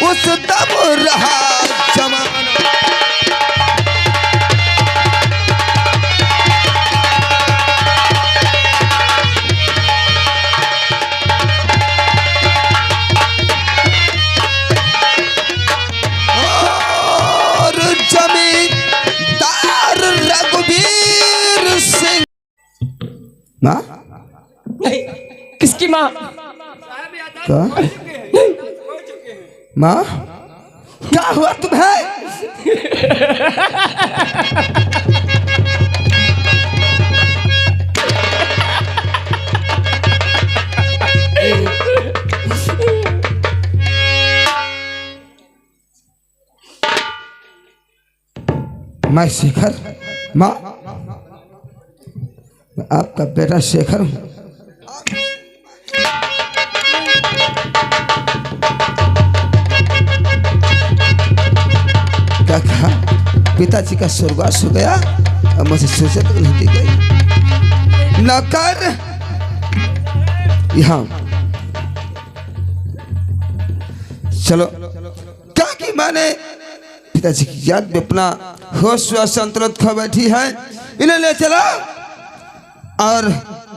उस दम रहा जमाना। और जमींदार रघुवीर सिंह। माँ नहीं, किसकी माँ? क्या माँ क्या हुआ तुम्हें? मैं शेखर, माँ मैं आपका बेटा शेखर हूँ। क्या कहा? पिताजी का स्वर्गवास हो गया और मुझे सूचना तक नहीं दी गई। नौकर यहाँ चलो। क्या कि मैंने पिताजी की याद में अपना होश संतुलित खो बैठी है, इन्हें ले चलो और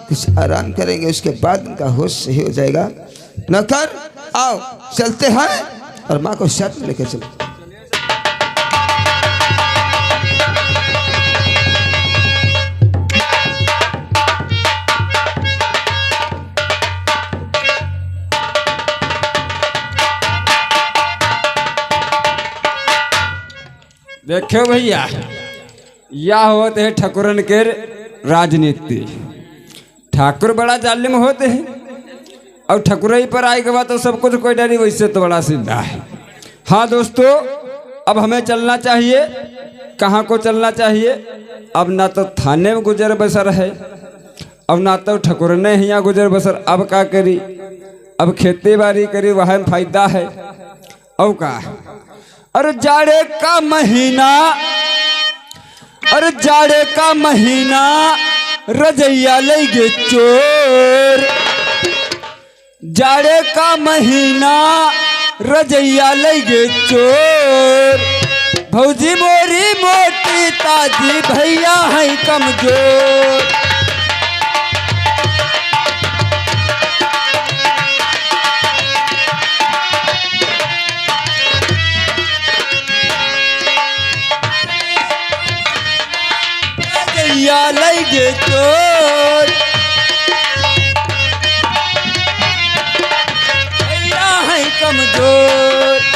कुछ आराम करेंगे, उसके बाद इनका होश सही हो जाएगा। नौकर आओ चलते हैं और माँ को साथ में लेकर चलो। देखो भैया, यह होते हैं ठाकुरन के राजनीति। ठाकुर बड़ा जालिम होते हैं और ठाकुरई पर आए के बाद तो सब कुछ कोई डरी, वैसे तो बड़ा सीधा है। हाँ दोस्तों, अब हमें चलना चाहिए। कहाँ को चलना चाहिए? अब ना तो थाने में गुजर बसर है, अब ना तो ठाकुर ने यहाँ गुजर बसर। अब क्या करी? अब खेती बाड़ी करी, वह में फायदा है। अब का अरे जाड़े का महीना, अरे जाड़े का महीना रजैया लेगे चोर। जाड़े का महीना रजैया लेगे चोर। भौजी मोरी मोटी ताजी भैया है कमजोर। रजैया लेगे चोर। भैया है कमजोर।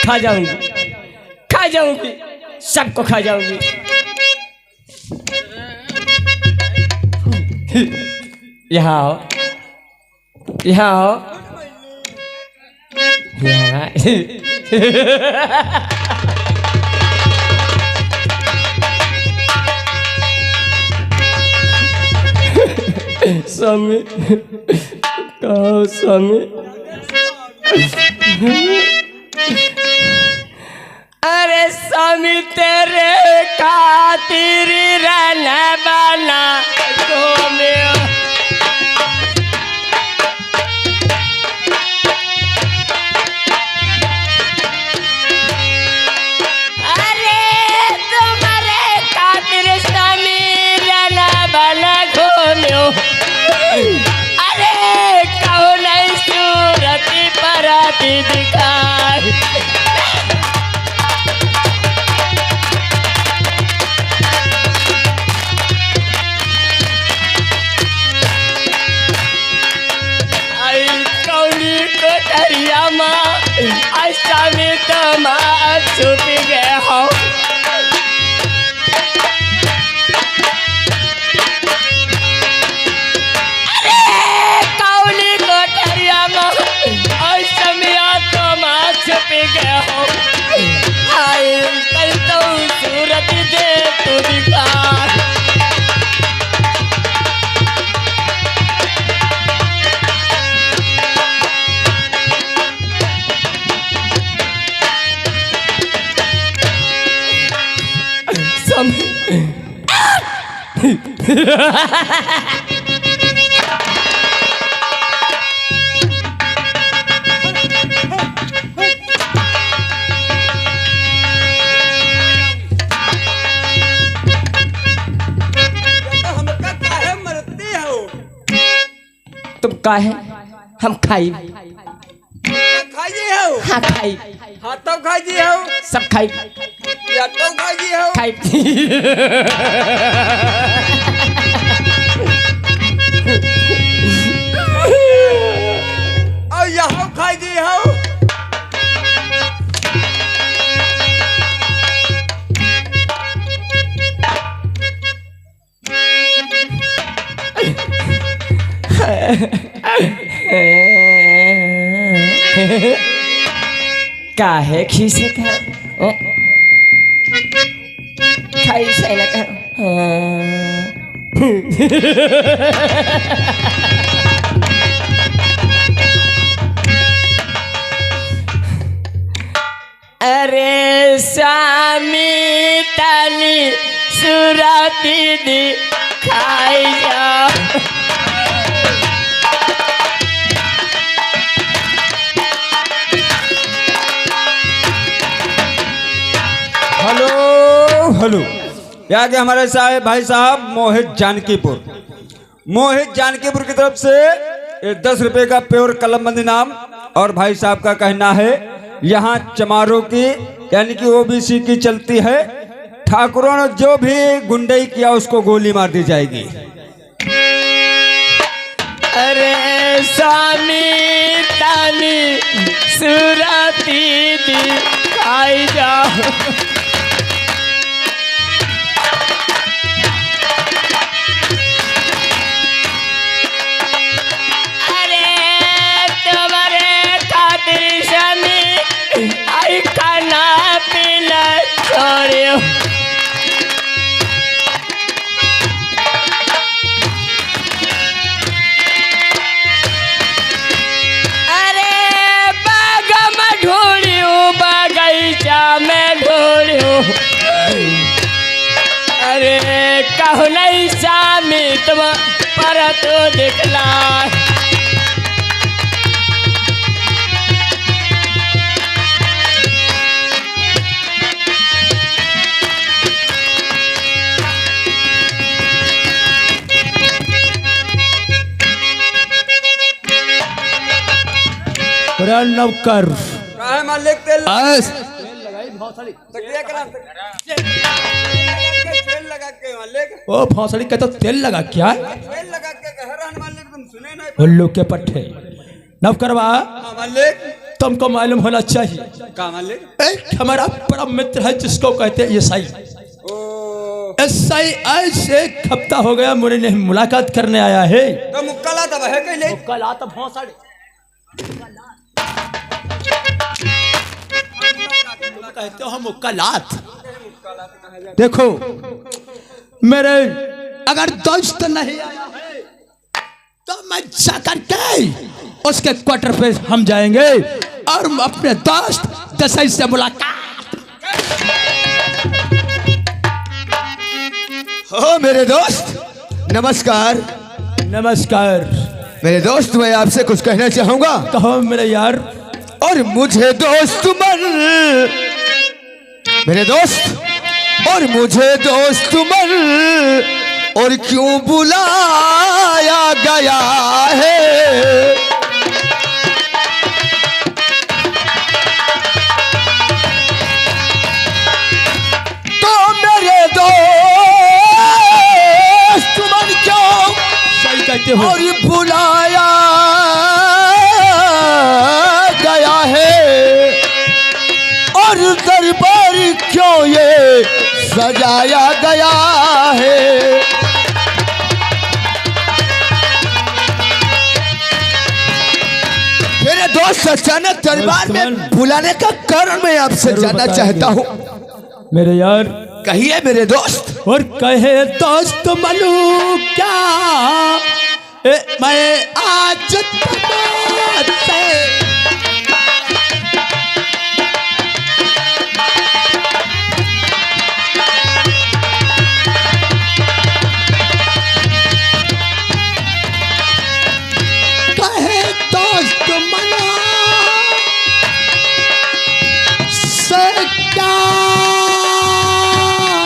खा जाऊंगी, खा जाऊंगी, सबको खा जाऊंगी। यहाँ आओ, यहाँ आओ, यहाँ। स्वामी, कहो स्वामी। अरे स्वामी तेरे खातिर रहना बना तो में। अरे तुम्हारे खातिर स्वामी रहना बना घूम्यो। अरे कहो नहीं सूरती पराती दिखाई। आई कौनी कोठरिया माँ ऐसा में तो माँ छुप गए हो। सूरत दे तू दिखा। तुम काहे हम खाई खाई हो हाँ खाई हाँ तब खाई हो सब खाई या तब खाई हो खाई और यहाँ खाई दी हो काहे खीसे खा खाई से ना कर अरे स्वामी ताली सुरती दी खाई जा। हेलो हेलो यहाँ के हमारे साहब भाई साहब मोहित जानकीपुर की तरफ से 10 रुपए का प्योर कलमबंद इनाम। और भाई साहब का कहना है यहाँ चमारों की यानी कि ओबीसी की चलती है। ठाकुरों ने जो भी गुंडई किया उसको गोली मार दी जाएगी। अरे स्वामी तानी सुरती दी खाई जाओ। अरे तुम्हारे खातिर स्वामी आई खाना पीना छोड़ियो। अरे कहू नहीं स्वामी तुम पर तो दिखला। नौकर मालिक तेल बस ओ भौसड़ी का तो तेल लगा क्या तेल लगा के कह रहा है मालिक तुम सुने नहीं उल्लू के पट्टे नौकरवा मालिक तुमको मालूम होना चाहिए का मालिक एक हमारा परम मित्र है जिसको कहते हैं ईसाई। ओ ईसाई आज से एक हफ्ता हो गया मुझे ने मुलाकात करने आया है। तो मुक्काला तब है कहीं कल आता भौसड़ी कहते हो हम मुक्कालात। देखो मेरे अगर दोस्त नहीं आया है तो मैं जाकर के उसके क्वार्टर पे हम जाएंगे और अपने दोस्त दसाई से मुलाकात। हो मेरे दोस्त नमस्कार। नमस्कार मेरे दोस्त मैं आपसे कुछ कहना चाहूंगा। कहो मेरे यार। और मुझे दोस्त मन मेरे दोस्त और मुझे दोस्त मन और क्यों बुलाया गया है। तो मेरे दोस्त मन क्यों सही कहते हो और बुलाया गया है और दरबार क्यों ये सजाया गया है। मेरे दोस्त अचानक दरबार में बुलाने का कारण मैं आपसे जानना चाहता हूँ। मेरे यार कहिए मेरे दोस्त। और कहे दोस्त मनु क्या मैं आज तुमसे कहे दोस्त मनु से क्या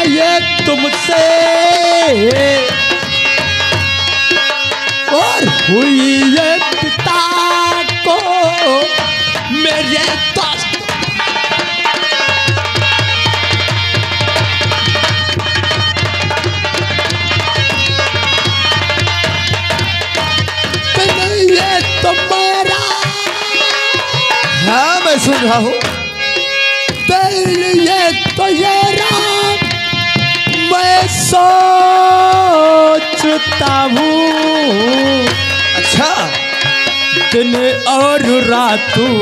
ये तुमसे और हुई ये पिता को मेरे दोस्त ये तो मेरा हाँ मैं सुन रहा हूँ। ये तो ये रात मैं सोचता हूँ अच्छा दिन और रातों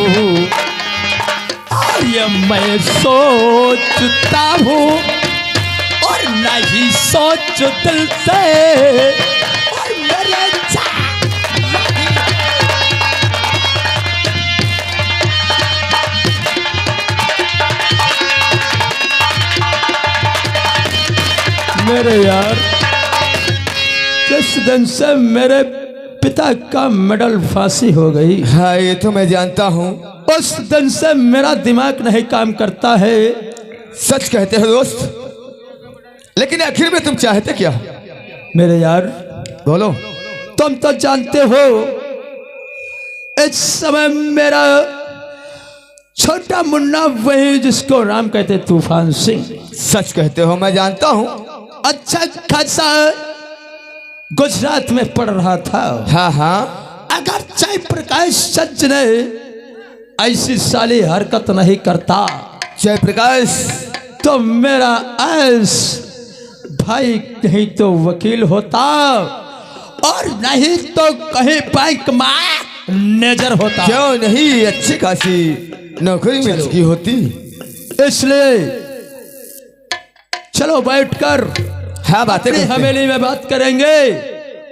और ये मैं सोचता हूँ और नहीं सोच दिल से और मेरे मेरे यार जिस दिन से मेरे पिता का मेडल फांसी हो गई, हाँ ये तो मैं जानता हूँ। उस दिन से मेरा दिमाग नहीं काम करता है। सच कहते हो दोस्त, लेकिन आखिर में तुम चाहते क्या? मेरे यार बोलो। तुम तो जानते हो इस समय मेरा छोटा मुन्ना वही जिसको राम कहते तूफान सिंह, सच कहते हो मैं जानता हूँ। अच्छा खासा गुजरात में पढ़ रहा था। हाँ हाँ अगर जय प्रकाश सच ने ऐसी साली हरकत नहीं करता जय प्रकाश तो मेरा ऐस भाई कहीं तो वकील होता और नहीं तो कहीं बैंक में नेजर होता। क्यों नहीं, अच्छी खासी नौकरी मिल चुकी होती। इसलिए चलो बैठकर हाँ बातें अपनी करते हैं। हवेली में बात करेंगे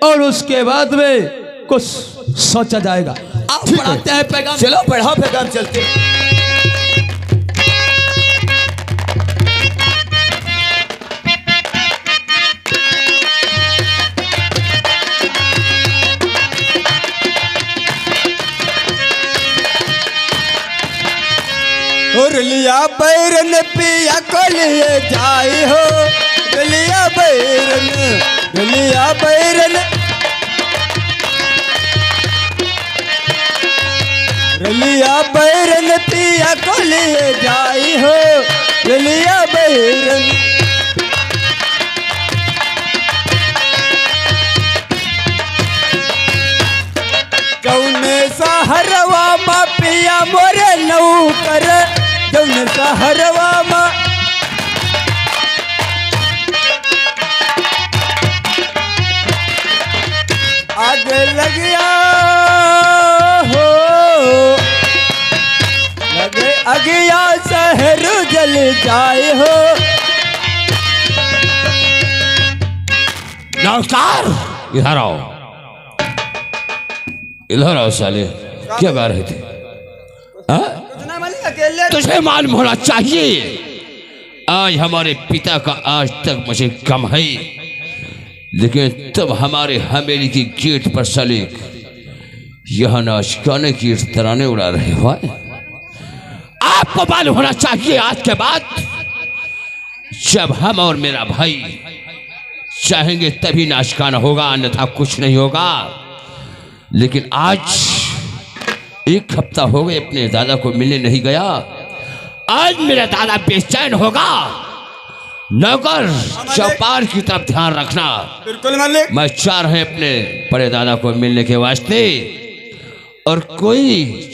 और उसके बाद में कुछ सोचा जाएगा। आप ठीक है। पढ़ाते हैं पैगाम। चलो पढ़ाओ पैगाम चलते। और लिया बैरन पिया को लिए जाई हो, लिया बैरन लिया बैरन पिया को लिए जाई हो, लिया बैरन। कौने सहरवा मा पिया मोरे नौकर, कौने सहरवा मा आग लगिया हो, लगे अगिया शहर जल जाए हो। नमस्कार, इधर आओ, इधर आओ साले, क्या बात रहे थे? तुझे मालूम होना चाहिए आज हमारे पिता का आज तक मुझे गम है, लेकिन तब हमारे हवेली की गेट पर साले यह नाचगाने की तराने उड़ा रहे हो। आपको मालूम होना चाहिए आज के बाद जब हम और मेरा भाई चाहेंगे तभी नाचगाना होगा, अन्यथा कुछ नहीं होगा। लेकिन आज एक हफ्ता हो गए अपने दादा को मिलने नहीं गया। आज मेरा दादा बेचैन होगा। नौकर चौपाल की तरफ ध्यान रखना। बिल्कुल मालिक। मैं चाह रहे अपने बड़े दादा को मिलने के वास्ते, और कोई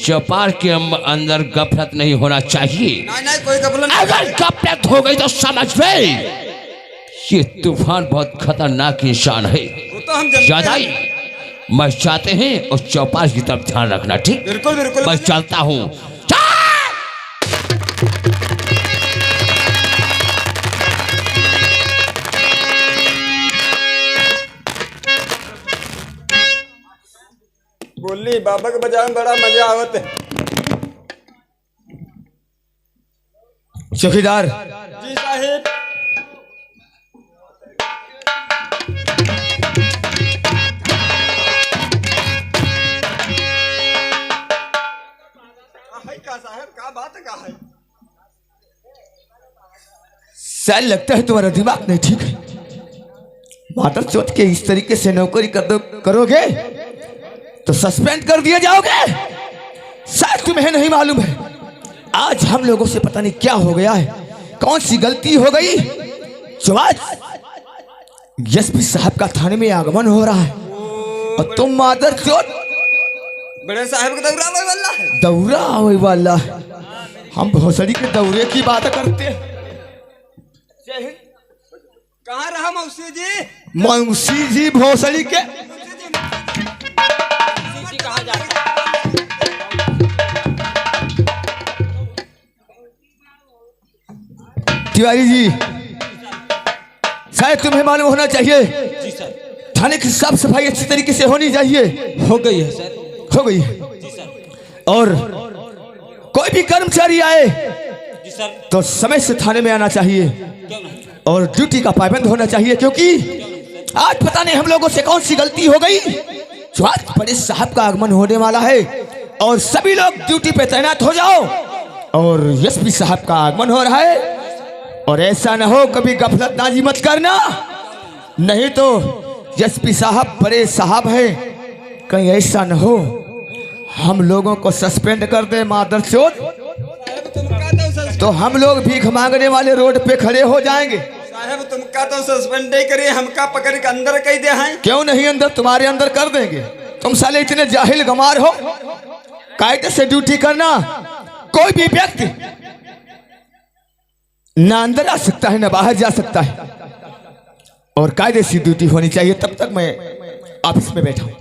चौपाल के अंदर गफलत नहीं होना चाहिए। नहीं कोई गफलत। अगर गफलत हो गई तो समझ में ये तूफान बहुत खतरनाक इंसान है। ज्यादा ही मैं चाहते हैं उस चौपाल की तरफ ध्यान रखना, ठीक? बिल्कुल बिल्कुल। मैं चलता हूँ। गोली बाबा के बजावे में बड़ा मजा आवत है। चौकीदार जी साहिब। क्या बात है, क्या है? शायद लगता है तुम्हारा दिमाग नहीं ठीक है। माता चौथ के इस तरीके से नौकरी करोगे तो सस्पेंड कर दिए जाओगे। शायद तुम्हें नहीं मालूम है आज हम लोगों से पता नहीं क्या हो गया है, कौन सी गलती हो गई जो आज एसपी साहब का थाने में आगमन हो रहा है और तुम मादर चौथ बड़े साहब का दौरा आवे वाला है। दौरा आवे वाला है। हम भोसड़ी के दौरे की बात करते हैं। कहाँ रहा मौसी जी? मौसी जी भोसड़ी के कहा जाता है? तिवारी जी, शायद तुम्हें मालूम होना चाहिए जी सर। थाने की साफ सफाई अच्छी तरीके से होनी चाहिए। हो गई है सर। हो गई है। जी सर। और कोई भी कर्मचारी आए जी सर। तो समय से थाने में आना चाहिए क्यों नहीं? और ड्यूटी का पाबंद होना चाहिए, क्योंकि आज पता नहीं हम लोगों से कौन सी गलती हो गई जो आज बड़े साहब का आगमन होने वाला है और सभी लोग ड्यूटी पे तैनात हो जाओ। और एसपी साहब का आगमन हो रहा है और ऐसा ना हो कभी गफलत नाजी मत करना, नहीं तो एसपी साहब बड़े साहब हैं, कहीं ऐसा न हो हम लोगों को सस्पेंड कर दे मादरचोद, तो हम लोग भीख मांगने वाले रोड पे खड़े हो जाएंगे। साहब तुमका तो सस्पेंड नहीं करिए, हमका पकड़ के अंदर कही दे हैं। क्यों नहीं अंदर, तुम्हारे अंदर कर देंगे। तुम साले इतने जाहिल गमार हो, कायदे से ड्यूटी करना। कोई भी व्यक्ति ना अंदर आ सकता है ना बाहर जा सकता है और कायदे से ड्यूटी होनी चाहिए। तब तक मैं ऑफिस में बैठा हूं।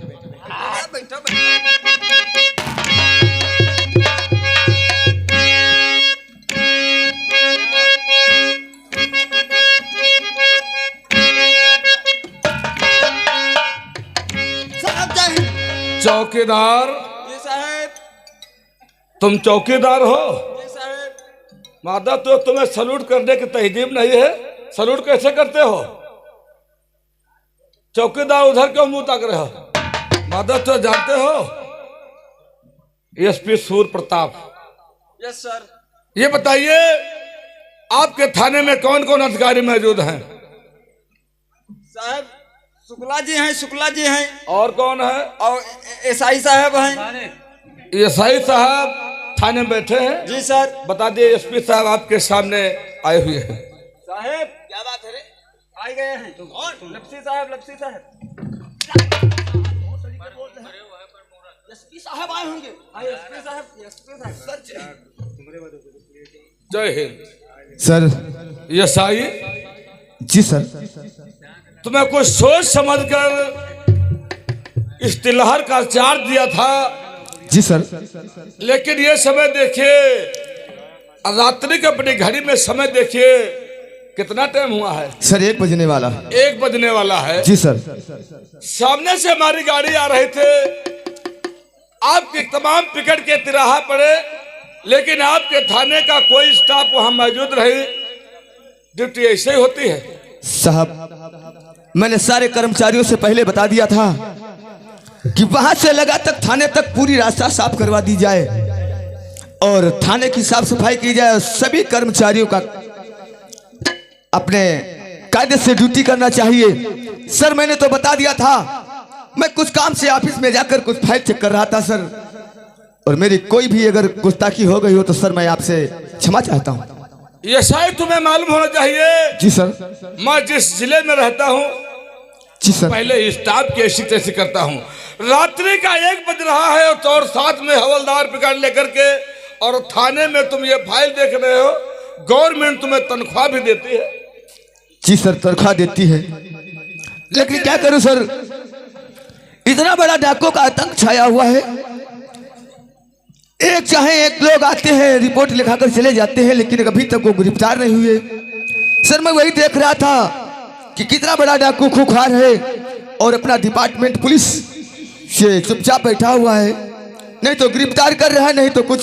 चौकीदार साहब। तुम चौकीदार हो? साहब। मादा तो तुम्हें सलूट करने की तहजीब नहीं है, सलूट कैसे करते हो? चौकीदार उधर क्यों मुंह ताक रहे हो? मादा तो जानते हो SP Surya Pratap. Yes sir. ये बताइए आपके थाने में कौन कौन अधिकारी मौजूद हैं? साहब शुक्ला जी हैं, शुक्ला जी हैं और कौन है? और एसआई साहब हैं। एसआई साहब थाने में बैठे हैं। जी सर। बता दिए एसपी साहब आपके सामने आए हुए हैं। साहब क्या बात है रे, आ गए हैं। कौन? लपसी साहब, लपसी साहब। एसपी साहब आए होंगे। एसपी साहब, एसपी साहब सर। जय हिंद। सर। एसआई जी सर। तुम्हें कुछ सोच समझ कर इस तिलहर का चार्ज दिया था। जी सर। लेकिन ये समय देखिए, रात्रि के अपनी घड़ी में समय देखिए कितना टाइम हुआ है। सर 1 बजने वाला। 1 बजने वाला है। जी सर। सामने से हमारी गाड़ी आ रही थे, आपके तमाम पिकट के तिराहा पड़े, लेकिन आपके थाने का कोई स्टाफ वहां मौजूद नहीं। ड्यूटी ऐसे ही होती है साहब। मैंने सारे कर्मचारियों से पहले बता दिया था कि वहां से लगा तक थाने तक पूरी रास्ता साफ करवा दी जाए और थाने की साफ सफाई की जाए और सभी कर्मचारियों का अपने कायदे से ड्यूटी करना चाहिए। सर मैंने तो बता दिया था, मैं कुछ काम से ऑफिस में जाकर कुछ फाइल चेक कर रहा था सर, और मेरी कोई भी अगर गुस्ताखी हो गई हो तो सर मैं आपसे क्षमा चाहता हूँ। ये शायद तुम्हें मालूम होना चाहिए। जी सर। मैं जिस जिले में रहता हूँ, जी सर। पहले स्टाफ की ऐसी तैसी करता हूँ। रात्रि का 1 बज रहा है और साथ में हवलदार पिकट लेकर के, और थाने में तुम ये फाइल देख रहे हो। गवर्नमेंट तुम्हें तनख्वाह भी देती है। जी सर तनख्वाह देती है, लेकिन क्या करूं सर, इतना बड़ा डाकुओं का आतंक छाया हुआ है। एक चाहे एक लोग आते हैं रिपोर्ट लिखाकर चले जाते हैं, लेकिन अभी तक वो गिरफ्तार नहीं हुए। सर मैं वही देख रहा था कि कितना बड़ा डाकू खुखार है और अपना डिपार्टमेंट पुलिस ये चुपचाप बैठा हुआ है, नहीं तो गिरफ्तार कर रहा है, नहीं तो कुछ।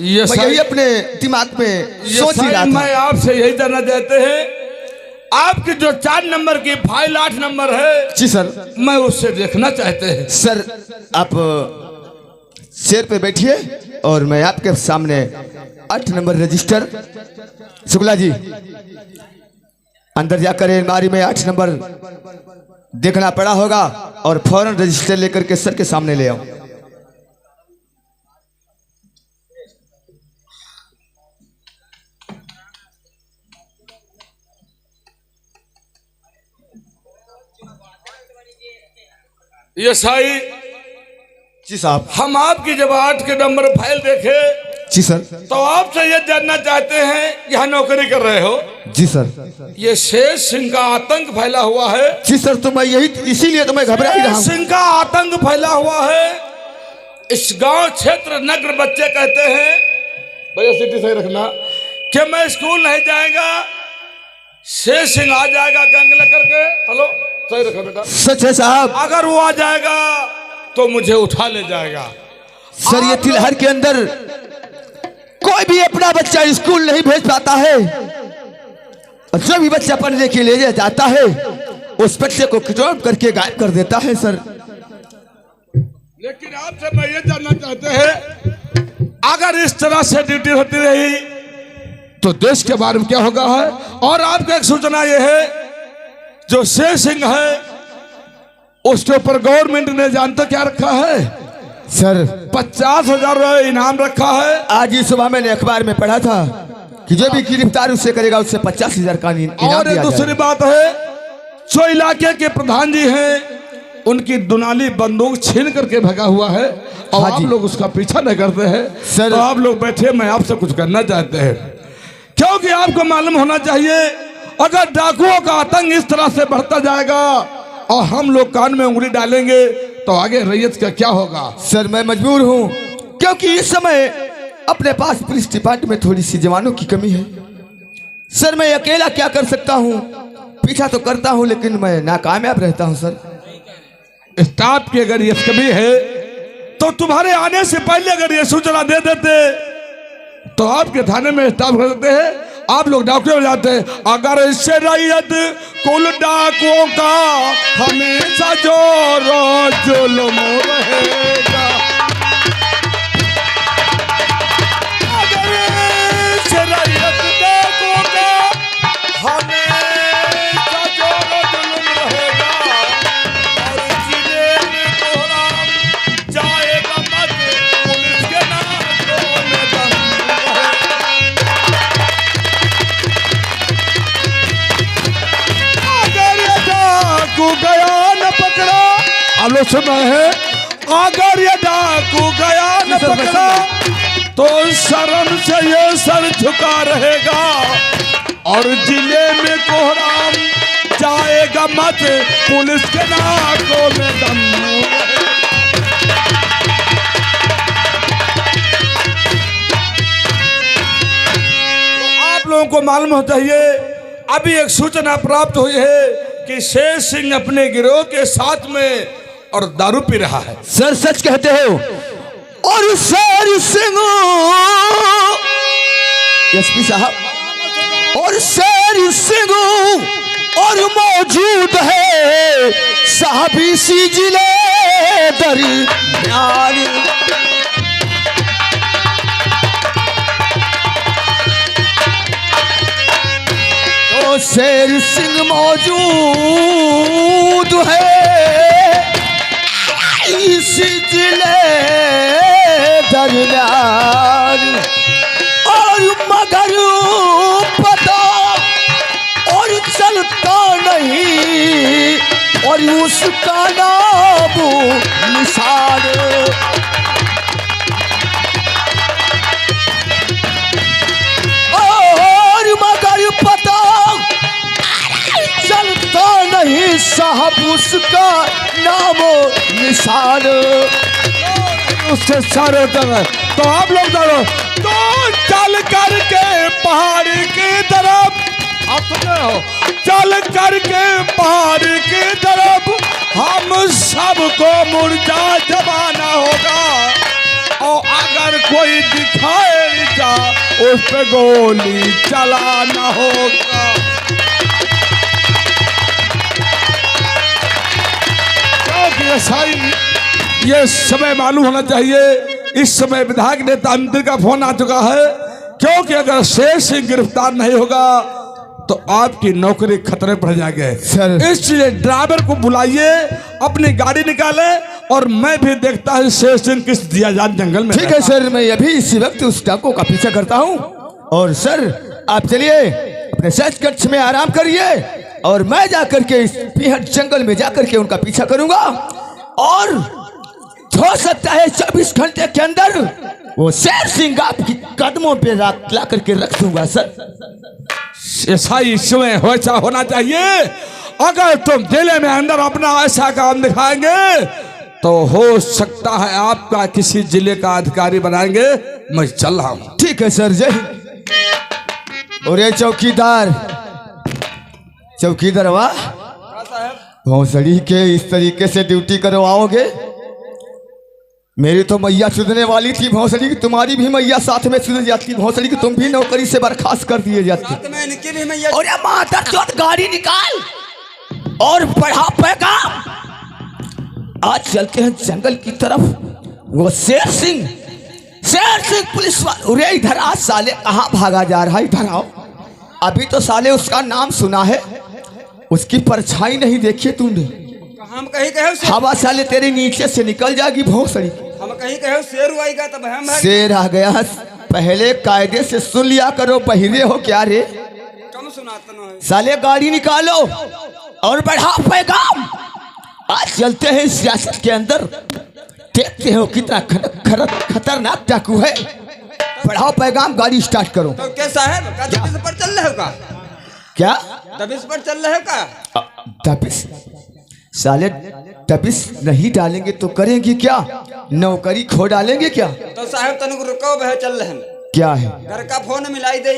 ये मैं यही अपने दिमाग में ये सोच ही रहा साईं, था। मैं आपसे यही जानना चाहते हैं, आपकी जो 4 नंबर की फाइल 8 नंबर है, जी सर। मैं उससे देखना चाहते हैं। सर आप चेयर पे बैठिए और मैं आपके सामने 8 नंबर रजिस्टर। शुक्ला जी अंदर जाकर अलमारी में 8 नंबर देखना पड़ा होगा और फौरन रजिस्टर लेकर के सर के सामने ले आओ। ये साईं, जी साहब। हम आपकी जब 8 के नंबर फाइल देखे जी सर। तो आपसे ये जानना चाहते हैं, यहाँ नौकरी कर रहे हो, जी सर। ये शेष सिंह का आतंक फैला हुआ है। जी सर, तो मैं यही इसीलिए तो मैं घबरा ही रहा शेष हूँ। सिंह का आतंक फैला हुआ है। इस गांव क्षेत्र नगर बच्चे कहते हैं, भैया सिटी सही रखना, कि मैं स्कूल नहीं जाएगा, शेष सिंह आ जाएगा गैंग लेकर के। हेलो, सही रखो बेटा। सच है साहब। अगर वो आ जाएगा तो मुझे उठा ले जाएगा। सर ये तिलहर के अंदर कोई भी अपना बच्चा स्कूल नहीं भेज पाता है, और जो भी बच्चा पढ़ने के लिए जाता है उस बच्चे को किडनैप करके गायब कर देता है सर। लेकिन आपसे मैं ये जानना चाहते हैं, अगर इस तरह से ड्यूटी होती रही तो देश के बारे में क्या होगा है। और आपको एक सूचना ये है, जो शेष सिंह है उसके ऊपर गवर्नमेंट ने जानते क्या रखा है सर 50,000 इनाम रखा है। आज ही सुबह मैंने अखबार में पढ़ा था कि जो भी गिरफ्तार उससे करेगा उससे 50,000 का इनाम और दिया दूसरी जाएगा। बात है, जो इलाके के प्रधान जी हैं उनकी दुनाली बंदूक छीन करके भगा हुआ है, और हाँ आप जी। लोग उसका पीछा नहीं करते हैं। सर- तो आप लोग बैठे, मैं आपसे कुछ करना चाहते हैं, क्योंकि आपको मालूम होना चाहिए, अगर डाकुओं का आतंक इस तरह से बढ़ता जाएगा और हम लोग कान में उंगली डालेंगे तो आगे रैयत का क्या होगा। सर मैं मजबूर हूँ, क्योंकि इस समय अपने पास पुलिस डिपार्टमेंट में थोड़ी सी जवानों की कमी है। सर मैं अकेला क्या कर सकता हूँ, पीछा तो करता हूँ लेकिन मैं नाकामयाब रहता हूँ सर। स्टाफ की अगर ये कमी है तो तुम्हारे आने से पहले अगर ये सूचना दे देते तो आपके थाने में स्टाफ कर सकते हैं, आप लोग डाकुए हो जाते हैं। अगर इससे रैयत कुल डाकुओं का हमेशा जोर जुल्म रहेगा, अगर इससे रैयत डाकुओं का हमेशा जोर जुल्म रहेगा, और जिले में कोहराम जाएगा मत, पुलिस के नाकों में दम रहेगा। अगर ये डाकू गया न पकड़ा, आलोचना है, अगर ये डाकू गया न पकड़ा तो शर्म से ये सर झुका रहेगा, और जिले में कोहराम जाएगा मत, पुलिस के नाकों में दम रहेगा। तो आप लोगों को मालूम होना चाहिए, अभी एक सूचना प्राप्त हुई है कि शेष सिंह अपने गिरोह के साथ में और दारू पी रहा है। सर सच कहते हो, और शेर सिंह एसपी साहब, और शेर सिंह और मौजूद है साहब इसी जिले दरमियान। तो शेर सिंह मौजूद है इस जिले दरमियान, और मगर पता और चलता नहीं, और उसका नाम निशान। और मगर पता चलता नहीं साहब उसका नाम निशान। उससे सारे तरह तो आप लोग डरो, तो चल करके पहाड़ी की तरफ अपने हो चल करके पार की तरफ हम सबको मुर्जा जमाना होगा और अगर कोई दिखाए जा उस पे गोली चलाना होगा। क्योंकि ये समय मालूम होना चाहिए, इस समय विधायक नेता मंत्री का फोन आ चुका है, क्योंकि अगर शेर सिंह गिरफ्तार नहीं होगा तो आपकी नौकरी खतरे पड़ जाएगी सर। इसलिए ड्राइवर को बुलाइए, अपनी गाड़ी निकाले और मैं भी देखता हूँ शेर सिंह किस दियाजान जंगल में। ठीक है सर, मैं अभी इसी वक्त उस डाकू का पीछा करता हूँ। और सर आप चलिए अपने सच कक्ष में आराम करिए और मैं जाकर के इस बेहद जंगल में जाकर के उनका पीछा करूंगा और हो सकता है 24 घंटे के अंदर वो शेर सिंह आपकी कदमों पे ला करके रख दूंगा सर। ऐसा ही इसमें वैसा होना चाहिए। अगर तुम जिले में अंदर अपना ऐसा काम दिखाएंगे तो हो सकता है आपका किसी जिले का अधिकारी बनाएंगे। मैं चल रहा हूँ। ठीक है सर, जय हिंद। और ये चौकीदार वाह भौसड़ी के इस तरीके से ड्यूटी करवाओगे? मेरी तो मैया सुधने वाली थी भौसड़ी की, तुम्हारी भी मैया साथ में सुध जाती भौसड़ी की, तुम भी नौकरी से बर्खास्त कर दिए जाते। और ये माता चौथ गाड़ी निकाल और बढ़ा पैगाम। आज चलते हैं जंगल की तरफ। वो शेर सिंह पुलिस वाले, इधर आज साले कहाँ भागा जा रहा है? इधर आओ। अभी तो साले उसका नाम सुना है, उसकी परछाई नहीं देखी तुमने। हम कहीं कहे हवा साले तेरे नीचे से निकल जाएगी भौसड़ी। हम कहीं कहे शेर आएगा तब हम शेर आ गया। पहले कायदे से सुन लिया करो, बहिरे हो क्या रे? कम सुनाता है। साले गाड़ी निकालो और बढ़ा पैगाम। आज चलते हैं सियासत के अंदर, देखते हो कितना खतरनाक डाकू है। बढ़ाओ पैगाम, गाड़ी स्टार्ट करो। तो क्या साहब का दबिश पर चल रहे हो का? क्या दबिश पर चल रहे हो का? दबिश? साले दबिश नहीं डालेंगे तो करेंगे क्या? नौकरी खो डालेंगे क्या? तो साहब तनिक रुको, वह चल रहे हैं। क्या है? घर का फोन मिलाई दे।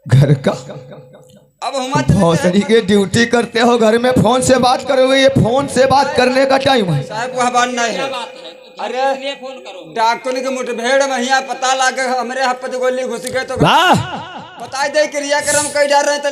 घर का? अब हम भौसड़ी के ड्यूटी करते हो, घर में फोन से बात करोगे? ये फोन से बात करने का टाइम है साहब? वह बात नहीं है। अरे फोन करो डाकुन के मुठभेड़ में यहाँ पता लगे हमारे हाथ पे गोली घुस गए तो वाह बता दे क्रियाक्रम कई जा रहे हैं।